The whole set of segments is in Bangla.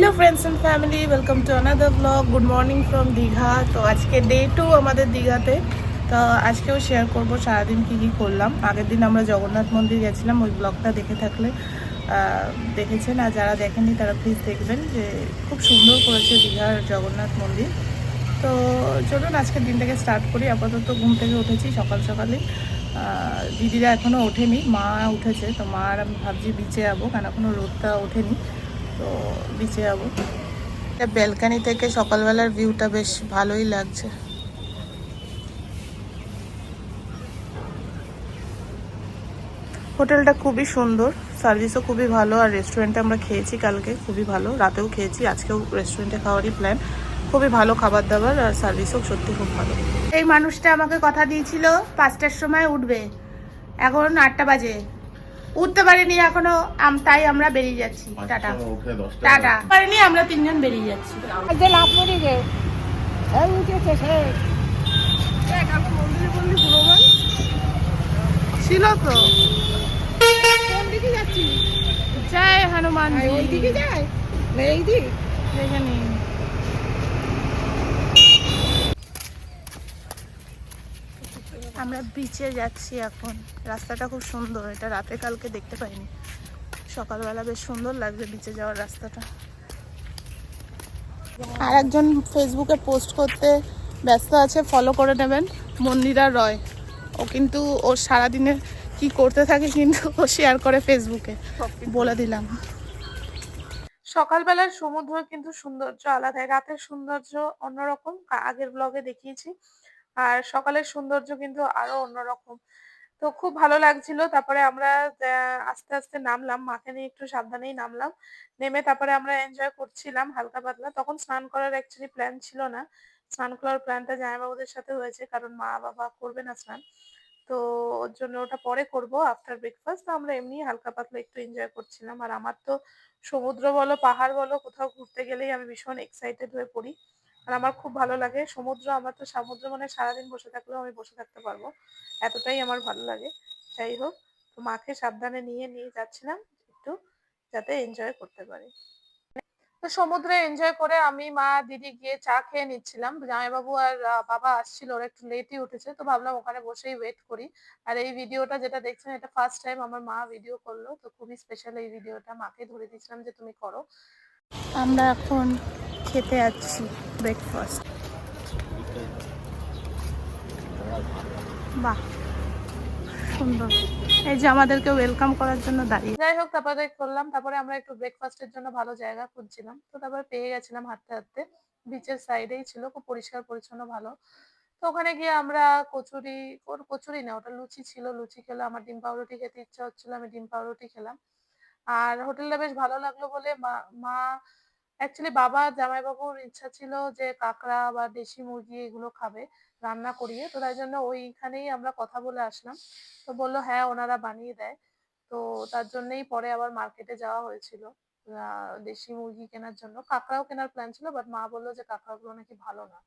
Hello friends and family, welcome to another blog. Good morning from Digha. তো আজকে ডে 2 আমাদের দীঘাতে। তো আজকেও শেয়ার করবো সারাদিন কী কী করলাম। আগের দিন আমরা জগন্নাথ মন্দির গেছিলাম, ওই ব্লগটা দেখে থাকলে দেখেছেন, আর যারা দেখেননি তারা প্লিজ দেখবেন, যে খুব সুন্দর করেছে দীঘার জগন্নাথ মন্দির। তো চলুন আজকের দিনটাকে স্টার্ট করি। আপাতত ঘুম থেকে উঠেছি সকাল সকালে, দিদিরা এখনও ওঠেনি, মা উঠেছে। তো মা আর আমি ভাবছি বিচে যাবো, কারণ এখনও রোদটা ওঠেনি, তো বিচে যাবো। ব্যালকানি থেকে সকালবেলার ভিউটা বেশ ভালোই লাগছে। হোটেলটা খুবই সুন্দর, সার্ভিসও খুবই ভালো, আর রেস্টুরেন্টে আমরা খেয়েছি কালকে, খুবই ভালো। রাতেও খেয়েছি, আজকেও রেস্টুরেন্টে খাওয়ারই প্ল্যান। খুবই ভালো খাবার দাবার, আর সার্ভিসও সত্যি খুব ভালো। এই মানুষটা আমাকে কথা দিয়েছিল 5টার সময় উঠবে, এখন 8টা বাজে, উঠতে পারিনি এখনো, তাই আমরা বেরিয়ে যাচ্ছি। টাটা টাটা পারিনি, আমরা 3জন বেরিয়ে যাচ্ছি। ছিল তো কোন দিকে যাচ্ছি? জয় হনুমান। ওই দিকে যায়, এই দিক দেখে নি। আমরা বিচে যাচ্ছি এখন। রাস্তাটা খুব সুন্দর, এটা রাতে কালকে দেখতে পাইনি, সকালবেলা বেশ সুন্দর লাগবে বিচে যাওয়ার রাস্তাটা। আর একজন ফেসবুকে পোস্ট করতে ব্যস্ত আছে, ফলো করে নেবেন, মন্দিরা রয়। ও কিন্তু ওর সারাদিনের কি করতে থাকে কিন্তু ও শেয়ার করে ফেসবুকে, বলে দিলাম। সকালবেলার সমুদ্র কিন্তু সৌন্দর্য আলাদা, রাতের সৌন্দর্য অন্যরকম, আগের ব্লগে দেখিয়েছি। আর সকালের সৌন্দর্য কিন্তু আরো অন্যরকম। তো খুব ভালো লাগছিল। তারপরে আমরা আস্তে আস্তে নামলাম, মাকে নিয়ে একটু সাবধানেই নামলাম। নেমে তারপরে আমরা এনজয় করছিলাম হালকা পাতলা। তখন স্নান করার অ্যাকচুয়ালি প্ল্যান ছিল না, স্নান করার প্ল্যানটা জামাইবাবুদের সাথে হয়েছে, কারণ মা বাবা করবে না স্নান। তো ওর জন্য ওটা পরে করব আফটার ব্রেকফাস্ট। তো আমরা এমনি হালকা পাতলা একটু এনজয় করছিলাম। আর আমার তো সমুদ্র বলো পাহাড় বলো, কোথাও ঘুরতে গেলেই আমি ভীষণ এক্সাইটেড হয়ে পড়ি, আর আমার খুব ভালো লাগে সমুদ্র। আমার তো সমুদ্র মানে সারাদিন বসে থাকলেও আমি বসে থাকতে পারবো, এতটাই আমার ভালো লাগে। যাই হোক, তো মাকে সাবধানে নিয়ে নিয়ে যাচ্ছিলাম একটু, যাতে এনজয় করতে পারি। তো সমুদ্রে এনজয় করে আমি মা দিদি গিয়ে চা খেয়ে নিচ্ছিলাম। জামাইবাবু আর বাবা আসছিল, ওরা একটু লেটই উঠেছে, তো ভাবলাম ওখানে বসেই ওয়েট করি। আর এই ভিডিওটা যেটা দেখছেন, এটা ফার্স্ট টাইম আমার মা ভিডিও করলো, তো খুবই স্পেশাল এই ভিডিওটা। মাকে ধরে দিয়েছিলাম যে তুমি করো। আমরা এখন খেতে যাচ্ছি ব্রেকফাস্ট। বাহ, সুন্দর। এই যে আমাদেরকে ওয়েলকাম করার জন্য দাঁড়িয়ে। যাই হোক, তারপরে করলাম, তারপরে আমরা একটু ব্রেকফাস্টের জন্য ভালো জায়গা খুঁজছিলাম, তো তারপরে পেয়ে গেছিলাম হাঁটতে হাঁটতে। বিচের সাইডেই ছিল, খুব পরিষ্কার পরিচ্ছন্ন, ভালো। তো ওখানে গিয়ে আমরা কচুরি না, ওটা লুচি ছিল, লুচি খেলাম। আমার ডিম পাউরুটি খেতে ইচ্ছা হচ্ছিল, আমি ডিম পাউরুটি খেলাম। আর হোটেলটা বেশ ভালো লাগলো বলে মা অ্যাকচুয়ালি বাবা জামাইবাবুর ইচ্ছা ছিল যে কাঁকড়া বা দেশি মুরগি এগুলো খাবে রান্না করিয়ে, তো তাই জন্য ওইখানেই আমরা কথা বলে আসলাম। তো বললো হ্যাঁ ওনারা বানিয়ে দেয়। তো তার জন্যই পরে আবার মার্কেটে যাওয়া হয়েছিল দেশি মুরগি কেনার জন্য। কাঁকড়াও কেনার প্ল্যান ছিল, বাট মা বললো যে কাঁকড়াগুলো নাকি ভালো না।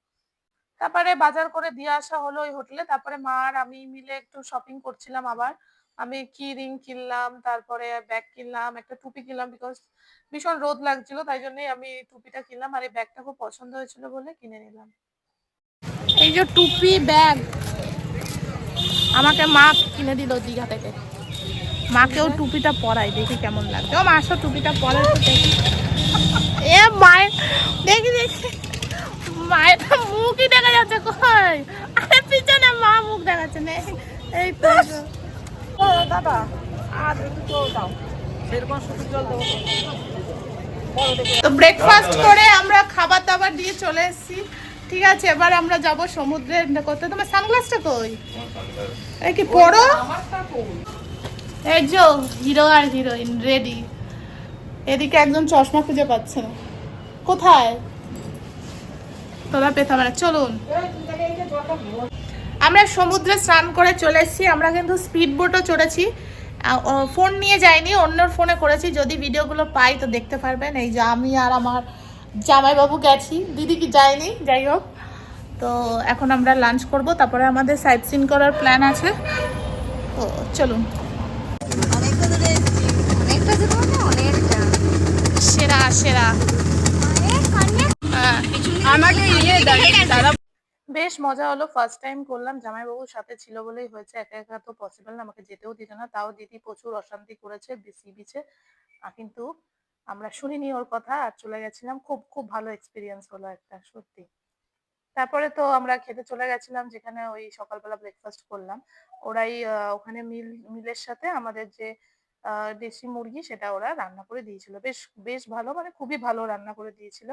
তারপরে বাজার করে দিয়ে আসা হলো ওই হোটেলে। তারপরে মা আর আমি মিলে একটু শপিং করছিলাম আবার। আমি কি রিং কিনলাম, তারপরে ব্যাগ কিনলাম, একটা টুপি কিনলাম, বিকজ ভীষণ রোদ লাগছিল, তাই জন্যই আমি টুপিটা কিনলাম। আর এই ব্যাগটা খুব পছন্দ হয়েছিল বলে কিনে নিলাম। এই যে টুপি ব্যাগ আমাকে মা কিনে দিল দীঘা থেকে। মাকেও টুপিটা পরাই, দেখি কেমন লাগছে। ও মা আসো, টুপিটা পরাই তো দেখি। এ মায়ের দেখি দেখি, মায়ের মুখই দেখা যাচ্ছে। কই? আরে পিছনে মা মুখ দেখাচ্ছে না। এই তো দাদা, আর একটু জল দাও, সেরকম শুধু জল দেবো। তো ব্রেকফাস্ট করে আমরা খাবার দাবার দিয়ে চলে এসেছি। ঠিক আছে, এবার আমরা যাব সমুদ্রে করতে। তোমার সানগ্লাসটা কই? এই কি পড়ো? এই যে হিরো আর হিরোইন রেডি। এদিকে একজন চশমা খুঁজে পাচ্ছে না, কোথায়? তোরা পেতাম না। চলুন, আমরা সমুদ্রে স্নান করে চলে এসেছি। আমরা কিন্তু স্পিড বোটও চড়েছি, ফোন নিয়ে যাইনি, অন্যর ফোনে করেছি। যদি ভিডিওগুলো পাই তো দেখতে পারবেন। এই যে আমি আর আমার জামাইবাবু গেছি, দিদি কি যায়নি। যাই হোক, তো এখন আমরা লাঞ্চ করব, তারপরে আমাদের সাইট সিন করার প্ল্যান আছে। তো চলুন। সেরা সেরা আমাকে দাদা বেশ মজা হলো, ফার্স্ট টাইম করলাম, জামাইবাবুর সাথে ছিল বলেই হয়েছে, একা একা তো পসিবল না, আমাকে যেতেও দিত না, তাও দিদি প্রচুর অশান্তি করেছে সি বিচে, কিন্তু আমরা শুনিনি ওর কথা আর চলে গেছিলাম। খুব খুব ভালো এক্সপিরিয়েন্স হলো একটা, সত্যি। তারপরে তো আমরা খেতে চলে গেছিলাম, যেখানে ওই সকালবেলা ব্রেকফাস্ট করলাম। ওরাই ওখানে মিলের সাথে আমাদের যে দেশি মুরগি সেটা ওরা রান্না করে দিয়েছিল, বেশ বেশ ভালো, মানে খুবই ভালো রান্না করে দিয়েছিল।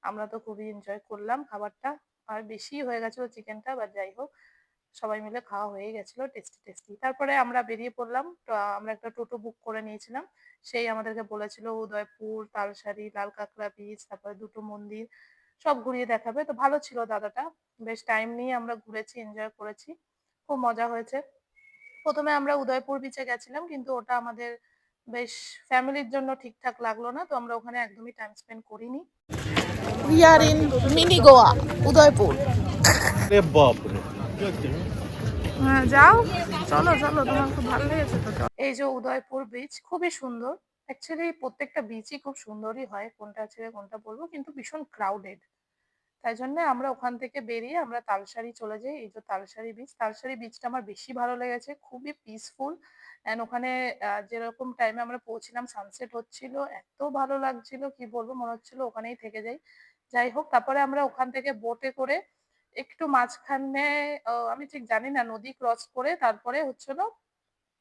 আমরা তো খুবই এনজয় করলাম খাবারটা, আর বেশি হয়ে গেছিল চিকেনটা, বা যাই হোক সবাই মিলে খাওয়া হয়ে গেছিল, টেস্টি টেস্টি। তারপরে আমরা বেরিয়ে পড়লাম, তো আমরা একটা টোটো বুক করে নিয়েছিলাম, সেই আমাদেরকে বলেছিল উদয়পুর, তালসারি, লাল কাঁকড়া বিচ, তারপরে দুটো মন্দির সব ঘুরিয়ে দেখাবে। তো ভালো ছিল দাদাটা, বেশ টাইম নিয়ে আমরা ঘুরেছি, এনজয় করেছি, খুব মজা হয়েছে। প্রথমে আমরা উদয়পুর বিচে গেছিলাম, কিন্তু ওটা আমাদের বেশ ফ্যামিলির জন্য ঠিকঠাক লাগলো না, তো আমরা ওখানে একদমই টাইম স্পেন্ড করিনি। We are in mini Goa, Udaipur. হ্যাঁ যাও, চলো চলো, তোমার খুব ভালো লেগেছে তো। এই যে উদয়পুর বিচ খুবই সুন্দর, অ্যাকচুয়ালি প্রত্যেকটা বিচই খুব সুন্দরই হয়, কোনটা ছেড়ে কোনটা বলবো, কিন্তু ভীষণ ক্রাউডেড। তাই জন্য আমরা ওখান থেকে বেরিয়ে আমরা তালসারি চলে যাই। এই যে তালসারি বিচ, তালসারি বিচটা আমার বেশি ভালো লেগেছে, খুবই পিসফুল। এন্ড ওখানে যেরকম টাইমে আমরা পৌঁছিলাম সানসেট হচ্ছিল, এত ভালো লাগছিল কি বলবো, মনে হচ্ছিল ওখানেই থেকে যাই। যাই হোক, তারপরে আমরা ওখান থেকে বোটে করে একটু মাঝখানে, আমি ঠিক জানি না, নদী ক্রস করে তারপরে হচ্ছিল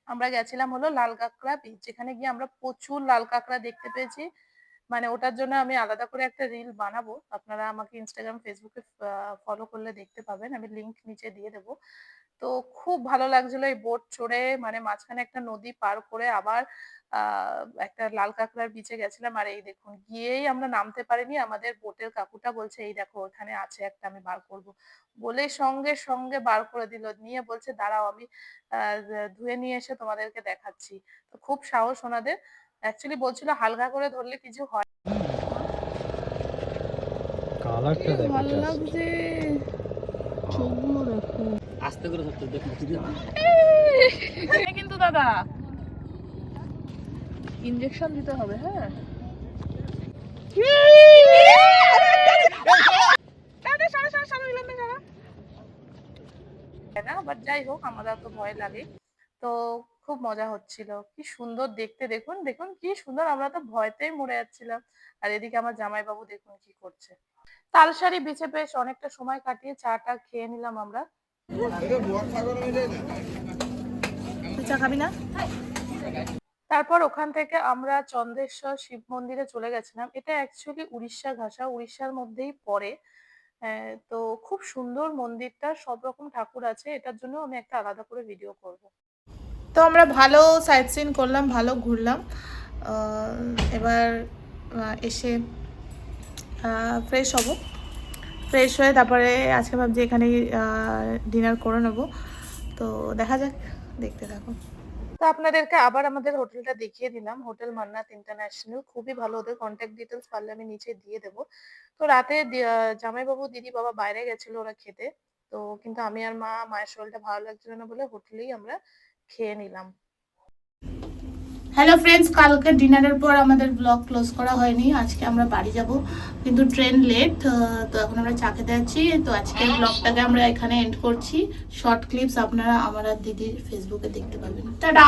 আমরা গেছিলাম হলো লাল কাঁকড়া বিচ, যেখানে গিয়ে আমরা প্রচুর লাল কাঁকড়া দেখতে পেয়েছি। মানে ওটার জন্য আমি আলাদা করে একটা রিল বানাবো, আপনারা আমাকে ইনস্টাগ্রাম ফেসবুকে ফলো করলে দেখতে পাবেন, আমি লিংক নিচে দিয়ে দেবো। তো খুব ভালো লাগছিল এই বোট চড়ে, মানে মাঝখানে একটা নদী পার করে আবার একটা লাল কাঁকড়ার বিচে গেছিলাম। আর এই দেখুন, গিয়েই আমরা নামতে পারিনি, আমাদের বোটের কাকুটা বলছে এই দেখো ওখানে আছে একটা, আমি বার করব, বলে সঙ্গে সঙ্গে বার করে দিল, নিয়ে বলছে দাঁড়াও আমি ধুয়ে নিয়ে এসে তোমাদেরকে দেখাচ্ছি। তো খুব সাহস ওনাদের, অ্যাকচুয়ালি বলছিল হালকা করে ধরলে কিছু হয়। কালারটা দেখো, ভালো লাগছে, চোখগুলো দেখো। আস্তে করে ধরতে দেখো কিন্তু দাদা ইনজেকশন দিতে হবে। হ্যাঁ না, বাট যাই হোক আমাদের তো ভয় লাগে। তো খুব মজা হচ্ছিল, কি সুন্দর দেখতে, দেখুন দেখুন কি সুন্দর, আমরা তো ভয়তেই মরে যাচ্ছিলাম। আর এদিকে আমার জামাইবাবু দেখুন কি করছে। তালসারি বিচে বেশ অনেকটা সময় কাটিয়ে চাটা খেয়ে নিলাম আমরা। চা খাবি না? তারপর ওখান থেকে আমরা চন্দ্রেশ্বর শিব মন্দিরে চলে গেছিলাম, এটা অ্যাকচুয়ালি উড়িষ্যা ঘাসা, উড়িষ্যার মধ্যেই পড়ে। তো খুব সুন্দর মন্দিরটা, সব রকম ঠাকুর আছে, এটার জন্য আমি একটা আলাদা করে ভিডিও করব। তো আমরা ভালো সাইট সিন করলাম, ভালো ঘুরলাম। এবার এসে ফ্রেশ হব, ফ্রেশ হয়ে তারপরে আজকে ভাবছি এখানেই ডিনার করে নেবো। তো দেখা যাক, দেখতে থাকুন। তো আপনাদেরকে আবার আমাদের হোটেলটা দেখিয়ে দিলাম, হোটেল মান্নাত ইন্টারন্যাশনাল, খুবই ভালো, ওদের কন্ট্যাক্ট ডিটেলস পারলে আমি নিচে দিয়ে দেবো। তো রাতে জামাইবাবু দিদি বাবা বাইরে গেছিল ওরা খেতে, তো কিন্তু আমি আর মায়ের শরীরটা ভালো লাগছিল না বলে হোটেলেই আমরা খেয়ে নিলাম। হ্যালো ফ্রেন্ডস, কালকে ডিনারের পর আমাদের ব্লগ ক্লোজ করা হয়নি, আজকে আমরা বাড়ি যাব, কিন্তু ট্রেন লেট, তো এখন আমরা চা খেতে যাচ্ছি। তো আজকের ব্লগটাকে আমরা এখানে এন্ড করছি, শর্ট ক্লিপস আপনারা আমার আর দিদির ফেসবুকে দেখতে পাবেন। টাটা।